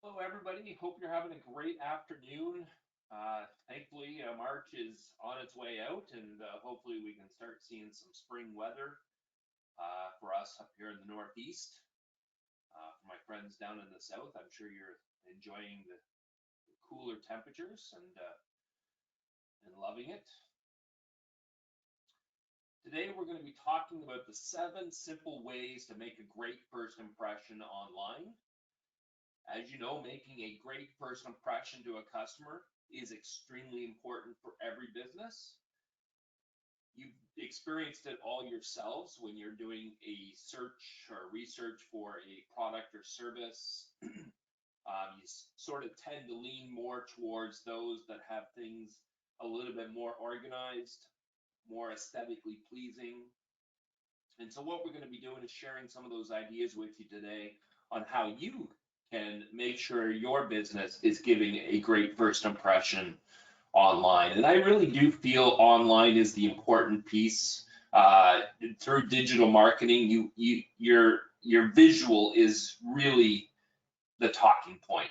Hello, everybody. Hope you're having a great afternoon. Thankfully, March is on its way out, and hopefully, we can start seeing some spring weather for us up here in the Northeast. For my friends down in the South, I'm sure you're enjoying the cooler temperatures and loving it. Today, we're going to be talking about the 7 simple ways to make a great first impression online. As you know, making a great first impression to a customer is extremely important for every business. You've experienced it all yourselves when you're doing a search or research for a product or service. You sort of tend to lean more towards those that have things a little bit more organized, more aesthetically pleasing. And so what we're going to be doing is sharing some of those ideas with you today on how you can make sure your business is giving a great first impression online. And I really do feel online is the important piece. Through digital marketing, your visual is really the talking point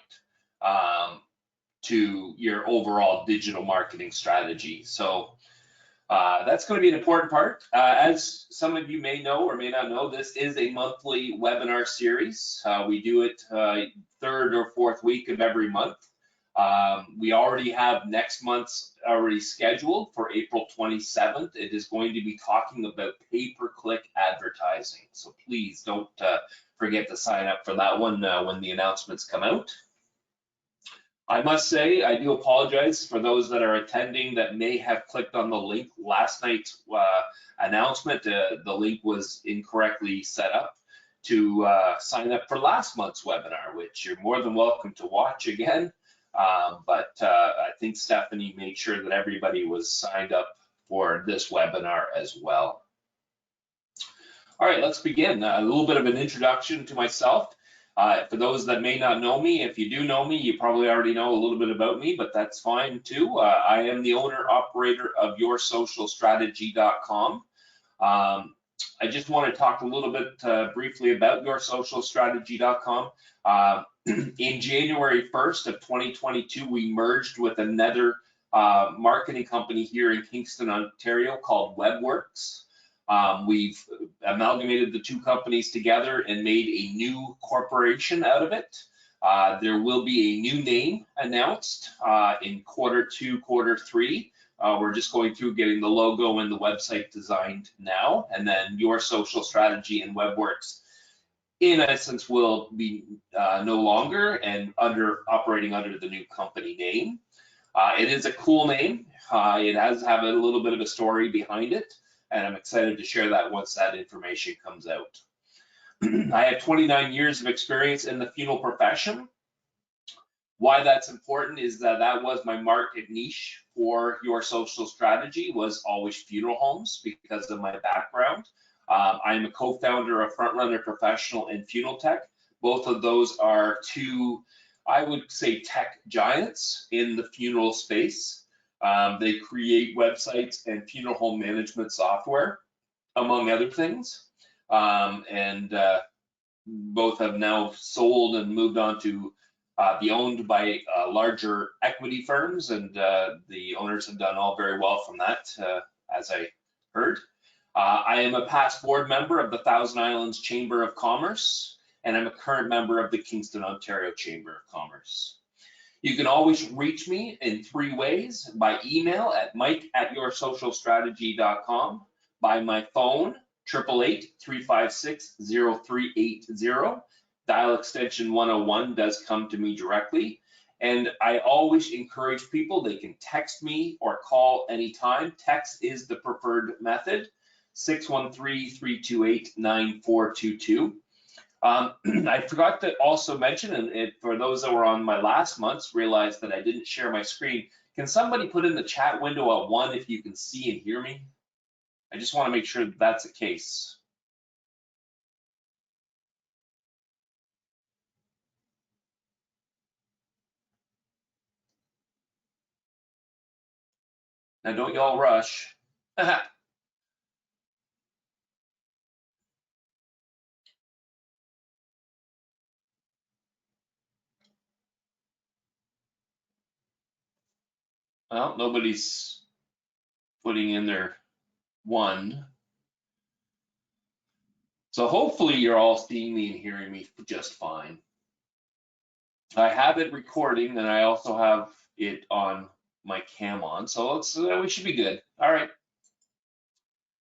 to your overall digital marketing strategy. So that's going to be an important part. As some of you may know or may not know, this is a monthly webinar series. We do it third or fourth week of every month. We already have next month's already scheduled for April 27th. It is going to be talking about pay-per-click advertising. So please don't forget to sign up for that one when the announcements come out. I must say, I do apologize for those that are attending that may have clicked on the link last night's announcement. The link was incorrectly set up to sign up for last month's webinar, which you're more than welcome to watch again. But I think Stephanie made sure that everybody was signed up for this webinar as well. All right, let's begin. A little bit of an introduction to myself. For those that may not know me, if you do know me, you probably already know a little bit about me, but that's fine too. I am the owner operator of YourSocialStrategy.com. I just want to talk a little bit briefly about YourSocialStrategy.com. In January 1st of 2022, we merged with another marketing company here in Kingston, Ontario called WebWorks. We've amalgamated the two companies together and made a new corporation out of it. There will be a new name announced in Q2, Q3. We're just going through getting the logo and the website designed now, and then Your Social Strategy and WebWorks, in essence, will be no longer and operating under the new company name. It is a cool name. It has a little bit of a story behind it, and I'm excited to share that once that information comes out. I have 29 years of experience in the funeral profession. Why that's important is that that was my market niche for Your Social Strategy, was always funeral homes because of my background. I'm a co-founder of Frontrunner Professional and Funeral Tech. Both of those are two, I would say, tech giants in the funeral space. They create websites and funeral home management software, among other things. Both have now sold and moved on to be owned by larger equity firms, and the owners have done all very well from that, as I heard. I am a past board member of the Thousand Islands Chamber of Commerce, and I'm a current member of the Kingston, Ontario Chamber of Commerce. You can always reach me in 3 ways: by email at mike@yoursocialstrategy.com, by my phone, 888-356-0380. Dial extension 101 does come to me directly. And I always encourage people, they can text me or call anytime. Text is the preferred method, 613-328-9422. I forgot to also mention, and for those that were on my last month's, realized that I didn't share my screen. Can somebody put in the chat window a 1 if you can see and hear me? I just want to make sure that that's the case. Now, don't y'all rush. Well, nobody's putting in their one. So hopefully you're all seeing me and hearing me just fine. I have it recording and I also have it on my cam on, so we should be good. All right.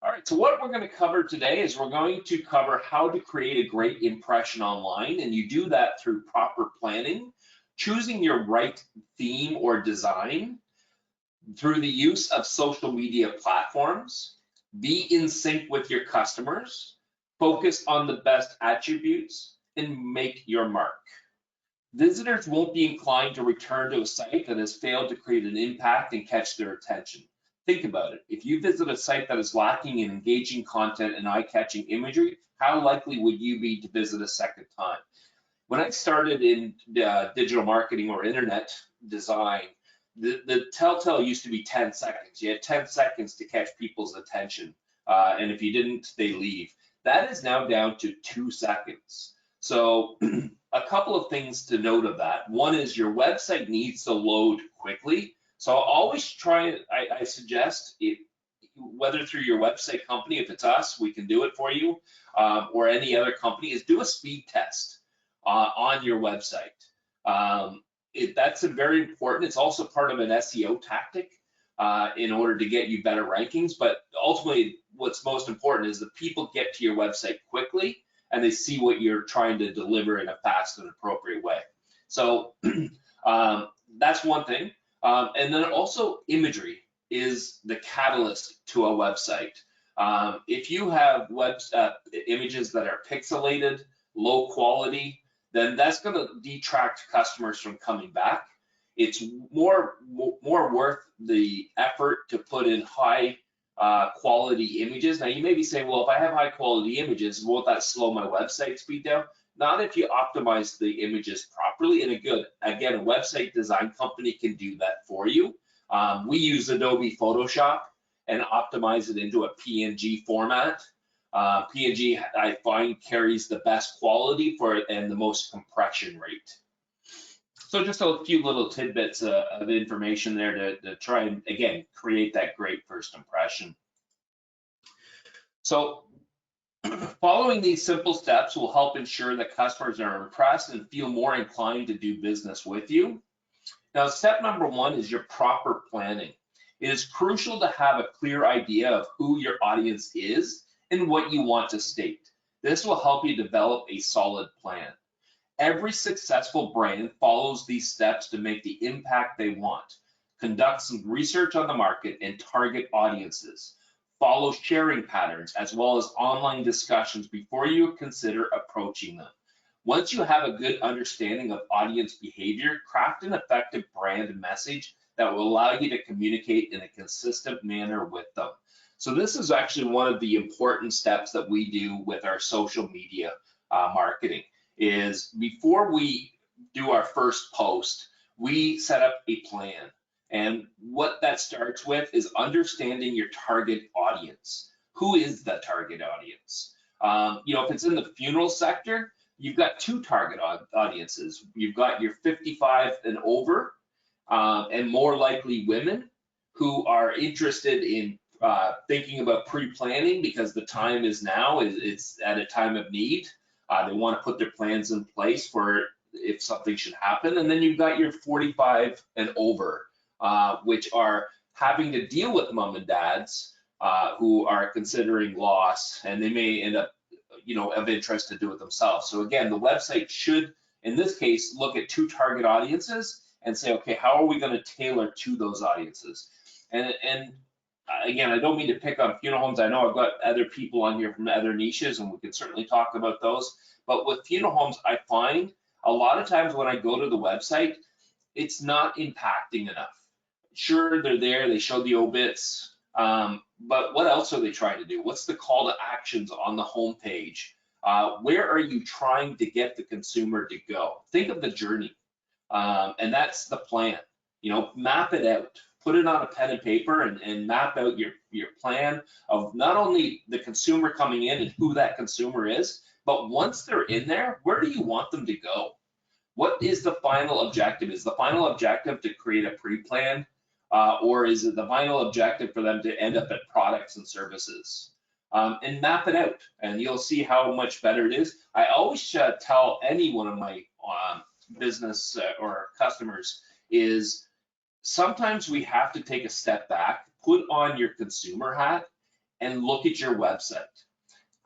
All right, so what we're going to cover today is we're going to cover how to create a great impression online, and you do that through proper planning, choosing your right theme or design, through the use of social media platforms, be in sync with your customers, focus on the best attributes, and make your mark. Visitors won't be inclined to return to a site that has failed to create an impact and catch their attention. Think about it. If you visit a site that is lacking in engaging content and eye-catching imagery, how likely would you be to visit a second time? When I started in digital marketing or internet design, the telltale used to be 10 seconds. You had 10 seconds to catch people's attention. And if you didn't, they leave. That is now down to 2 seconds. So a couple of things to note of that. One is your website needs to load quickly. So I'll always try, I suggest it, whether through your website company, if it's us, we can do it for you, or any other company, is do a speed test on your website. That's very important. It's also part of an SEO tactic in order to get you better rankings. But ultimately, what's most important is that people get to your website quickly and they see what you're trying to deliver in a fast and appropriate way. So that's one thing. And then also imagery is the catalyst to a website. If you have images that are pixelated, low quality, then that's going to detract customers from coming back. It's more worth the effort to put in high quality images. Now you may be saying, well, if I have high quality images, won't that slow my website speed down? Not if you optimize the images properly. And again, a website design company can do that for you. We use Adobe Photoshop and optimize it into a PNG format. PNG, I find, carries the best quality for it and the most compression rate. So just a few little tidbits of information there to try and, again, create that great first impression. So following these simple steps will help ensure that customers are impressed and feel more inclined to do business with you. Now, step number one is your proper planning. It is crucial to have a clear idea of who your audience is and what you want to state. This will help you develop a solid plan. Every successful brand follows these steps to make the impact they want. Conduct some research on the market and target audiences. Follow sharing patterns as well as online discussions before you consider approaching them. Once you have a good understanding of audience behavior, craft an effective brand message that will allow you to communicate in a consistent manner with them. So this is actually one of the important steps that we do with our social media marketing, is before we do our first post, we set up a plan. And what that starts with is understanding your target audience. Who is the target audience? If it's in the funeral sector, you've got two target audiences. You've got your 55 and over, and more likely women who are interested in thinking about pre-planning because the time is now, it's at a time of need. They want to put their plans in place for if something should happen. And then you've got your 45 and over, which are having to deal with mom and dads who are considering loss, and they may end up, of interest to do it themselves. So again, the website should, in this case, look at two target audiences and say, okay, how are we going to tailor to those audiences? And again, I don't mean to pick on funeral homes. I know I've got other people on here from other niches, and we can certainly talk about those. But with funeral homes, I find a lot of times when I go to the website, it's not impacting enough. Sure, they're there, they show the obits, but what else are they trying to do? What's the call to actions on the homepage? Where are you trying to get the consumer to go? Think of the journey, and that's the plan. Map it out. Put it on a pen and paper and map out your plan of not only the consumer coming in and who that consumer is, but once they're in there, where do you want them to go? What is the final objective? Is the final objective to create a pre-planned or is it the final objective for them to end up at products and services? And map it out, and you'll see how much better it is. I always tell any one of my business or customers is sometimes we have to take a step back, put on your consumer hat, and look at your website.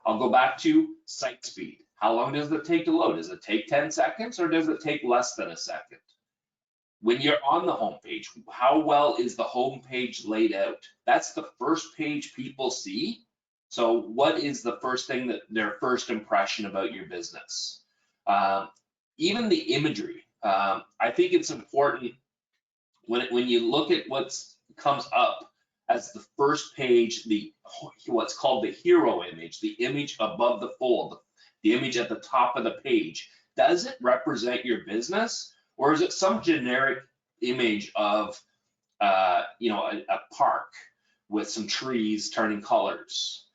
I'll go back to site speed. How long does it take to load? Does it take 10 seconds or does it take less than a second? When you're on the home page, how well is the home page laid out? That's the first page people see. So what is the first thing that their first impression about your business? Even the imagery. I think it's important when you look at what comes up as the first page, what's called the hero image, the image above the fold, the image at the top of the page. Does it represent your business, or is it some generic image of a park with some trees turning colors?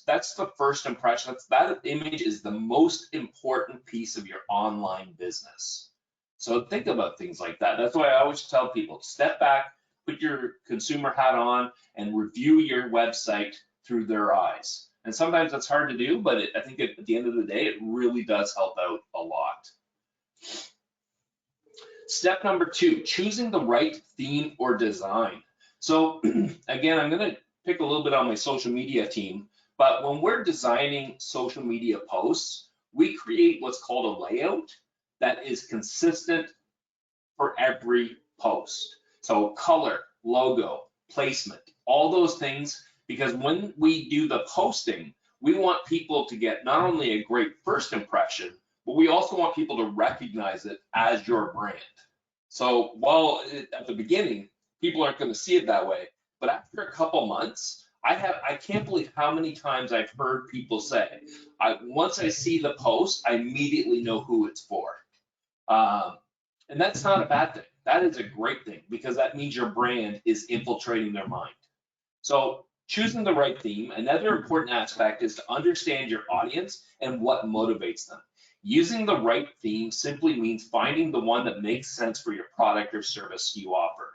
That's the first impression. That image is the most important piece of your online business. So think about things like that. That's why I always tell people, step back, put your consumer hat on, and review your website through their eyes. And sometimes that's hard to do, but I think at the end of the day, it really does help out a lot. Step number 2, choosing the right theme or design. So again, I'm going to pick a little bit on my social media team, but when we're designing social media posts, we create what's called a layout that is consistent for every post. So color, logo, placement, all those things, because when we do the posting, we want people to get not only a great first impression, but we also want people to recognize it as your brand. So while at the beginning, people aren't going to see it that way, but after a couple months, I can't believe how many times I've heard people say, once I see the post, I immediately know who it's for. And that's not a bad thing. That is a great thing, because that means your brand is infiltrating their mind. So choosing the right theme, another important aspect is to understand your audience and what motivates them. Using the right theme simply means finding the one that makes sense for your product or service you offer.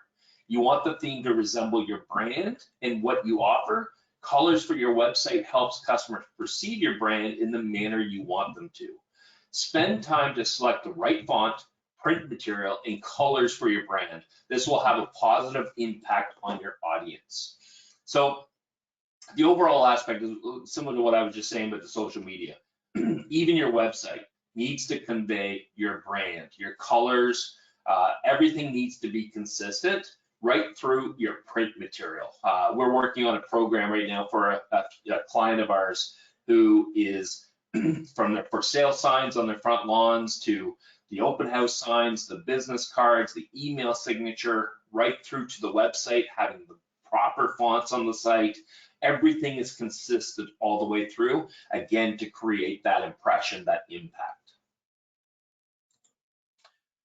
You want the theme to resemble your brand and what you offer. Colors for your website helps customers perceive your brand in the manner you want them to. Spend time to select the right font, print material, and colors for your brand. This will have a positive impact on your audience. So the overall aspect is similar to what I was just saying about the social media. Even your website needs to convey your brand, your colors, everything needs to be consistent right through your print material. We're working on a program right now for a client of ours who is from the for sale signs on their front lawns to the open house signs, the business cards, the email signature, right through to the website, having the proper fonts on the site. Everything is consistent all the way through, again, to create that impression, that impact.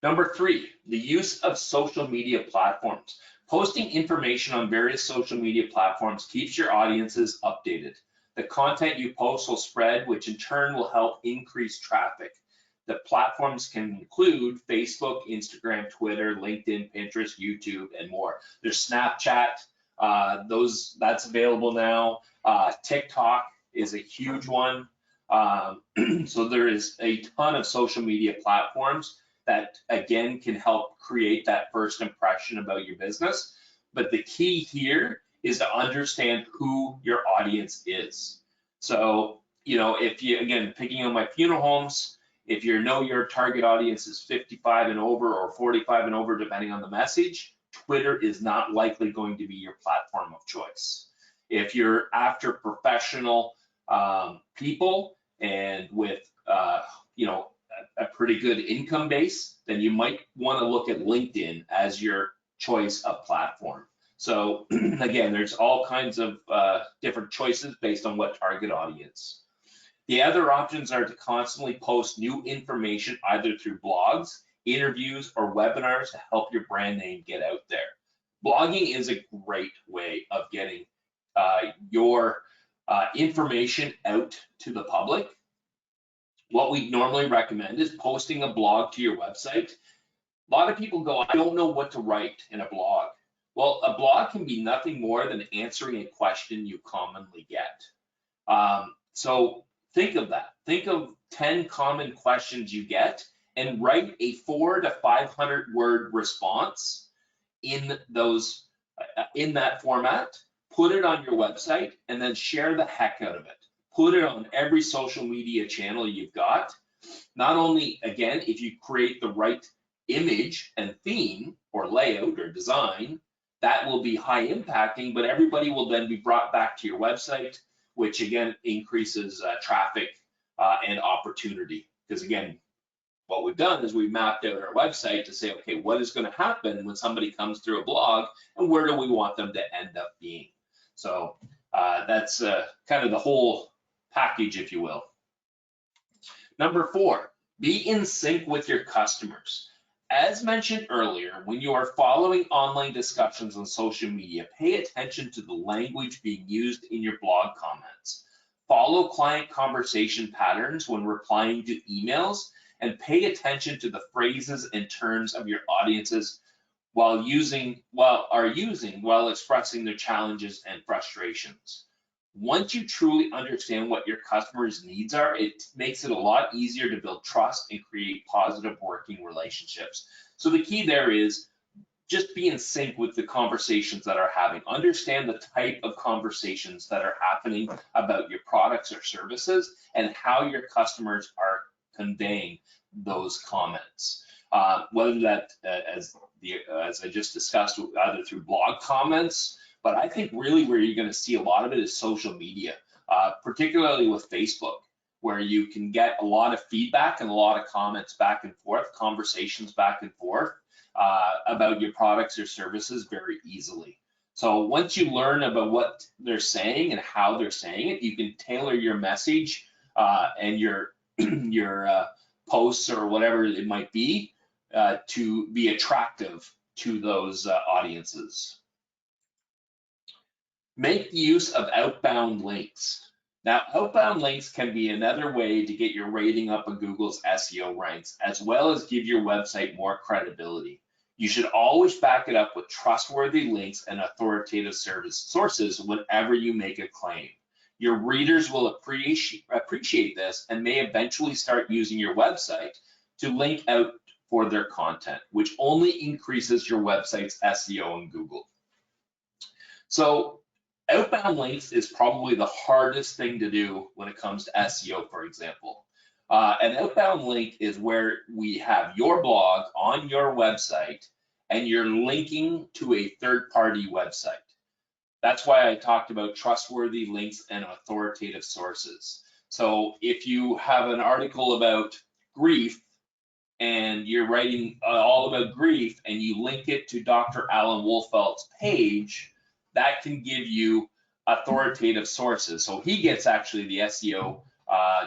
Number 3, the use of social media platforms. Posting information on various social media platforms keeps your audiences updated. The content you post will spread, which in turn will help increase traffic. The platforms can include Facebook, Instagram, Twitter, LinkedIn, Pinterest, YouTube, and more. There's Snapchat, that's available now. TikTok is a huge one. So there is a ton of social media platforms that, again, can help create that first impression about your business. But the key here is to understand who your audience is. So, if you, again, picking on my funeral homes, if you know your target audience is 55 and over or 45 and over, depending on the message, Twitter is not likely going to be your platform of choice. If you're after professional people and with, a pretty good income base, then you might want to look at LinkedIn as your choice of platform. So again, there's all kinds of different choices based on what target audience. The other options are to constantly post new information either through blogs, interviews, or webinars to help your brand name get out there. Blogging is a great way of getting your information out to the public. What we normally recommend is posting a blog to your website A lot of people go, I don't know what to write in a blog. Well, a blog can be nothing more than answering a question you commonly get. So think of that. Think of 10 common questions you get and write a 400 to 500 word response in that format. Put it on your website and then share the heck out of it. Put it on every social media channel you've got. Not only, again, if you create the right image and theme or layout or design, that will be high impacting, but everybody will then be brought back to your website, which again increases traffic and opportunity. Because again, what we've done is we've mapped out our website to say, okay, what is going to happen when somebody comes through a blog and where do we want them to end up being? So that's kind of the whole package, if you will. Number 4, be in sync with your customers. As mentioned earlier, when you are following online discussions on social media, pay attention to the language being used in your blog comments. Follow client conversation patterns when replying to emails, and pay attention to the phrases and terms of your audiences while expressing their challenges and frustrations. Once you truly understand what your customers' needs are, it makes it a lot easier to build trust and create positive working relationships. So the key there is just be in sync with the conversations that are having. Understand the type of conversations that are happening about your products or services and how your customers are conveying those comments. Whether that, as I just discussed, either through blog comments, but I think really where you're going to see a lot of it is social media, particularly with Facebook, where you can get a lot of feedback and a lot of comments back and forth, conversations back and forth about your products or services very easily. So once you learn about what they're saying and how they're saying it, you can tailor your message and your posts or whatever it might be to be attractive to those audiences. Make use of outbound links. Now, outbound links can be another way to get your rating up in Google's SEO ranks, as well as give your website more credibility. You should always back it up with trustworthy links and authoritative sources whenever you make a claim. Your readers will appreciate this and may eventually start using your website to link out for their content, which only increases your website's SEO in Google. So outbound links is probably the hardest thing to do when it comes to SEO, for example. An outbound link is where we have your blog on your website and you're linking to a third-party website. That's why I talked about trustworthy links and authoritative sources. So if you have an article about grief and you're writing all about grief and you link it to Dr. Alan Wolfeld's page, that can give you authoritative sources. So he gets actually the SEO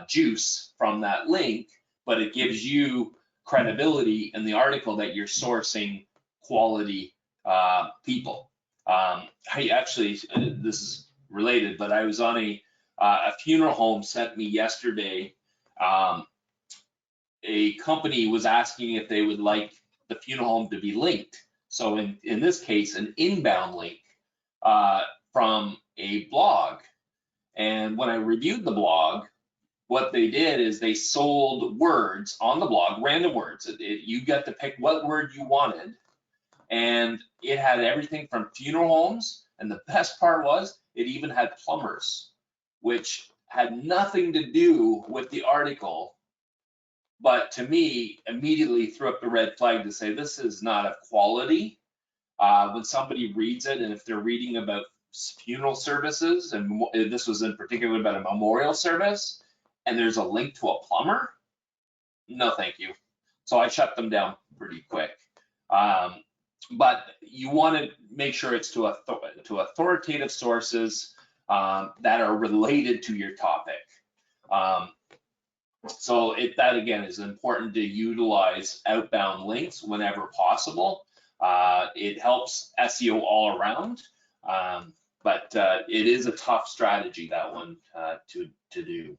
juice from that link, but it gives you credibility in the article that you're sourcing quality people. I actually, this is related, but I was on a funeral home sent me yesterday. A company was asking if they would like the funeral home to be linked. So in this case, an inbound link from a blog. And when I reviewed the blog, what they did is they sold words on the blog, random words. You got to pick what word you wanted. And it had everything from funeral homes. And the best part was it even had plumbers, which had nothing to do with the article. But to me, immediately threw up the red flag to say, this is not of quality. When somebody reads it, and if they're reading about funeral services, and this was in particular about a memorial service, and there's a link to a plumber, no thank you. So I shut them down pretty quick. But you want to make sure it's to authoritative sources that are related to your topic. So that again is important to utilize outbound links whenever possible. It helps SEO all around, but it is a tough strategy, that one, to do.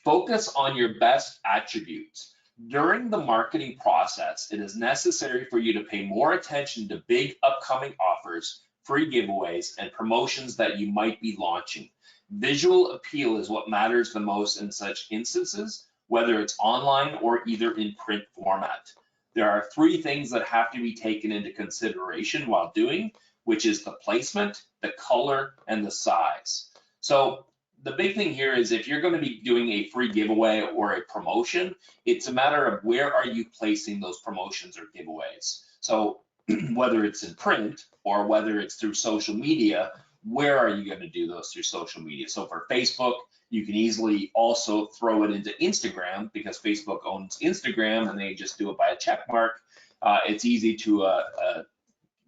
Focus on your best attributes. During the marketing process, it is necessary for you to pay more attention to big upcoming offers, free giveaways, and promotions that you might be launching. Visual appeal is what matters the most in such instances, whether it's online or either in print format. There are three things that have to be taken into consideration while doing, which is the placement, the color, and the size. So the big thing here is if you're going to be doing a free giveaway or a promotion, it's a matter of where are you placing those promotions or giveaways. So whether it's in print or whether it's through social media, where are you going to do those through social media? So for Facebook, you can easily also throw it into Instagram because Facebook owns Instagram and they just do it by a check mark. It's easy to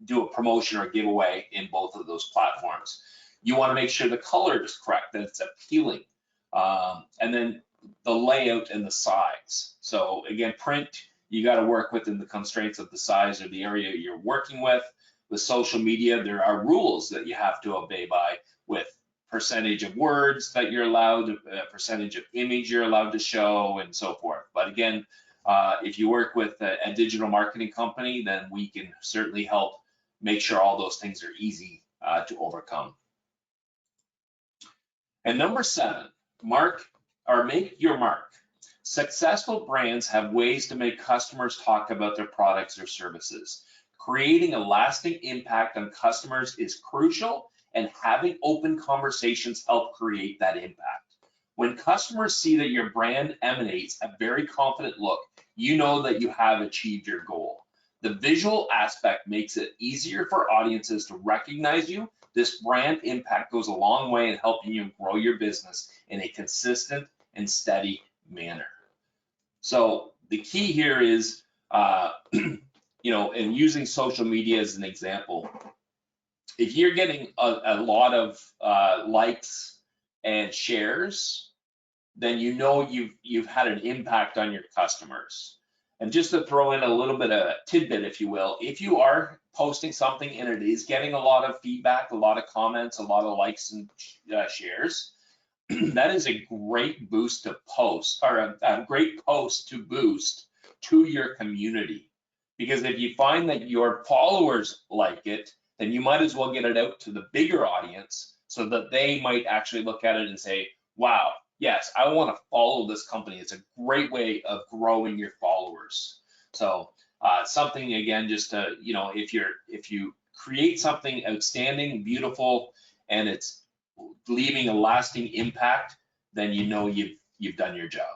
do a promotion or giveaway in both of those platforms. You want to make sure the color is correct, that it's appealing. And then the layout and the size. So again, print, you got to work within the constraints of the size or the area you're working with. With social media, there are rules that you have to obey by with percentage of words that you're allowed, percentage of image you're allowed to show, and so forth. But again, if you work with a digital marketing company, then we can certainly help make sure all those things are easy to overcome. And number 7, make your mark. Successful brands have ways to make customers talk about their products or services. Creating a lasting impact on customers is crucial, and having open conversations help create that impact. When customers see that your brand emanates a very confident look, you know that you have achieved your goal. The visual aspect makes it easier for audiences to recognize you. This brand impact goes a long way in helping you grow your business in a consistent and steady manner. So the key here is, and using social media as an example, if you're getting a lot of likes and shares, then you know you've had an impact on your customers. And just to throw in a little bit of a tidbit, if you will, if you are posting something and it is getting a lot of feedback, a lot of comments, a lot of likes and shares, that is a great boost to post, or a great post to boost to your community. Because if you find that your followers like it, then you might as well get it out to the bigger audience so that they might actually look at it and say, wow, yes, I want to follow this company. It's a great way of growing your followers. So something, again, just to, if you create something outstanding, beautiful, and it's leaving a lasting impact, then you know you've done your job.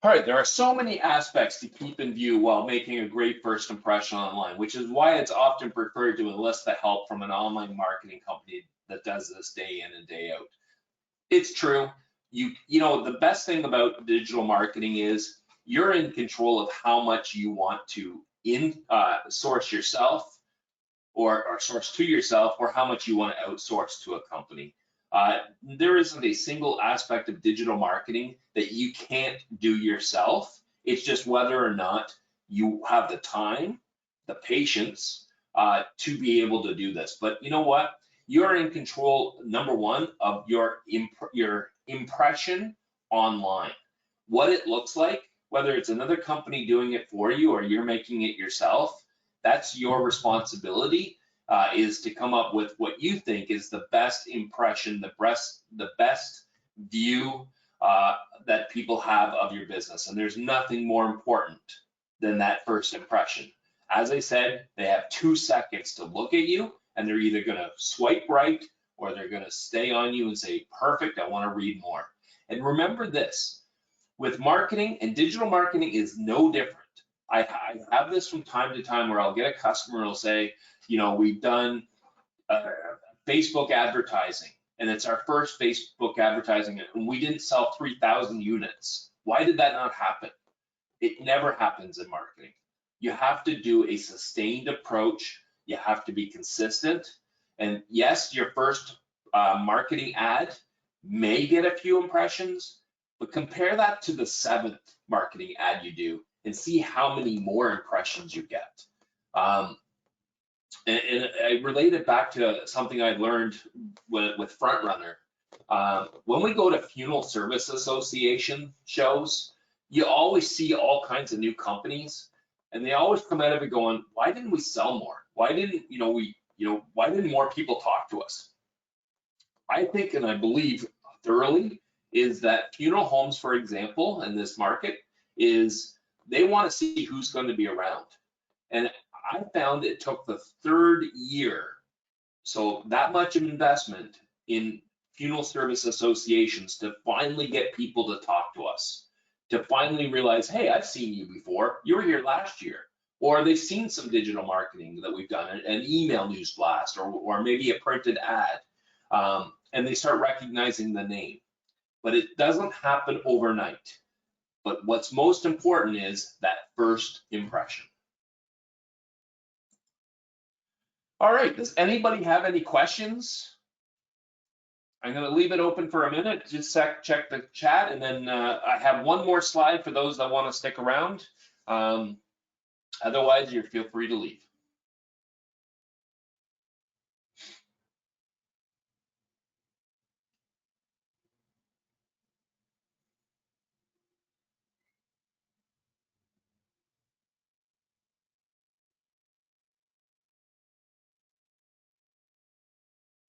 All right, there are so many aspects to keep in view while making a great first impression online, which is why it's often preferred to enlist the help from an online marketing company that does this day in and day out. It's true. The best thing about digital marketing is you're in control of how much you want to source yourself or source to yourself, or how much you want to outsource to a company. There isn't a single aspect of digital marketing that you can't do yourself. It's just whether or not you have the time, the patience to be able to do this. But you know what? You're in control, number one, of your impression online. What it looks like, whether it's another company doing it for you or you're making it yourself, that's your responsibility. Is to come up with what you think is the best impression, the best view that people have of your business. And there's nothing more important than that first impression. As I said, they have 2 seconds to look at you, and they're either going to swipe right or they're going to stay on you and say, perfect, I want to read more. And remember this, with marketing, and digital marketing is no different. I have this from time to time where I'll get a customer who will say, we've done Facebook advertising, and it's our first Facebook advertising, and we didn't sell 3,000 units. Why did that not happen? It never happens in marketing. You have to do a sustained approach. You have to be consistent. And yes, your first marketing ad may get a few impressions, but compare that to the 7th marketing ad you do and see how many more impressions you get. And I relate it back to something I learned with FrontRunner. When we go to Funeral Service Association shows, you always see all kinds of new companies, and they always come out of it going, why didn't we sell more? Why didn't, why didn't more people talk to us? I think, and I believe thoroughly, is that funeral homes, for example, in this market, is they want to see who's going to be around. And I found it took the third year, so that much investment in funeral service associations to finally get people to talk to us, to finally realize, hey, I've seen you before. You were here last year. Or they've seen some digital marketing that we've done, an email news blast, or maybe a printed ad, and they start recognizing the name. But it doesn't happen overnight. But what's most important is that first impression. All right, does anybody have any questions? I'm going to leave it open for a minute, just check the chat, and then I have one more slide for those that want to stick around. Otherwise, you feel free to leave.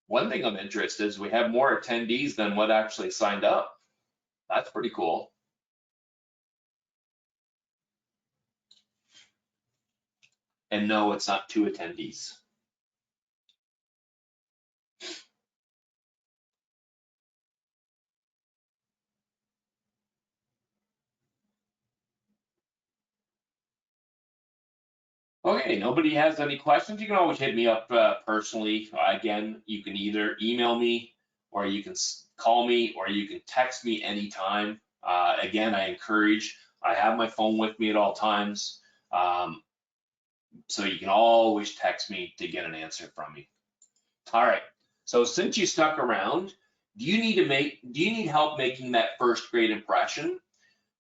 One thing I'm interested is we have more attendees than what actually signed up. That's pretty cool. And no, it's not 2 attendees. Okay, nobody has any questions. You can always hit me up personally. Again, you can either email me, or you can call me, or you can text me anytime. Again, I have my phone with me at all times. So you can always text me to get an answer from me. All right, so since you stuck around, do you need help making that first great impression?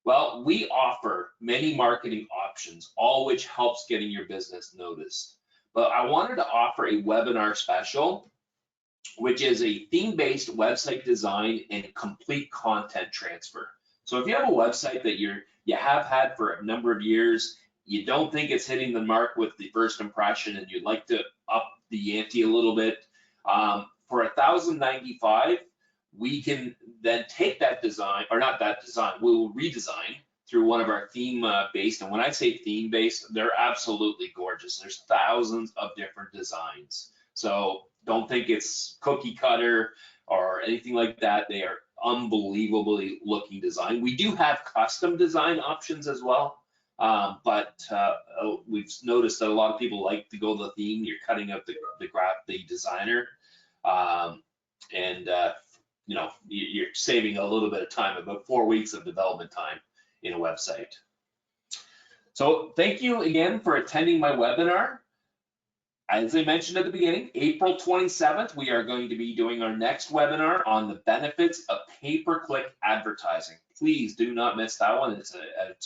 Well, we offer many marketing options, all which helps getting your business noticed. But I wanted to offer a webinar special, which is a theme-based website design and complete content transfer. So if you have a website that you have had for a number of years, you don't think it's hitting the mark with the first impression, and you'd like to up the ante a little bit, for $1,095, we can then take that design, or not that design, we will redesign through one of our theme-based, and when I say theme-based, they're absolutely gorgeous. There's thousands of different designs. So don't think it's cookie cutter or anything like that. They are unbelievably looking design. We do have custom design options as well, but we've noticed that a lot of people like to go the theme. You're cutting out the designer, and you're saving a little bit of time, about 4 weeks of development time in a website. So thank you again for attending my webinar. As I mentioned at the beginning, April 27th, we are going to be doing our next webinar on the benefits of pay-per-click advertising. Please do not miss that one. It's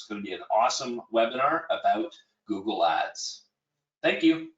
going to be an awesome webinar about Google Ads. Thank you.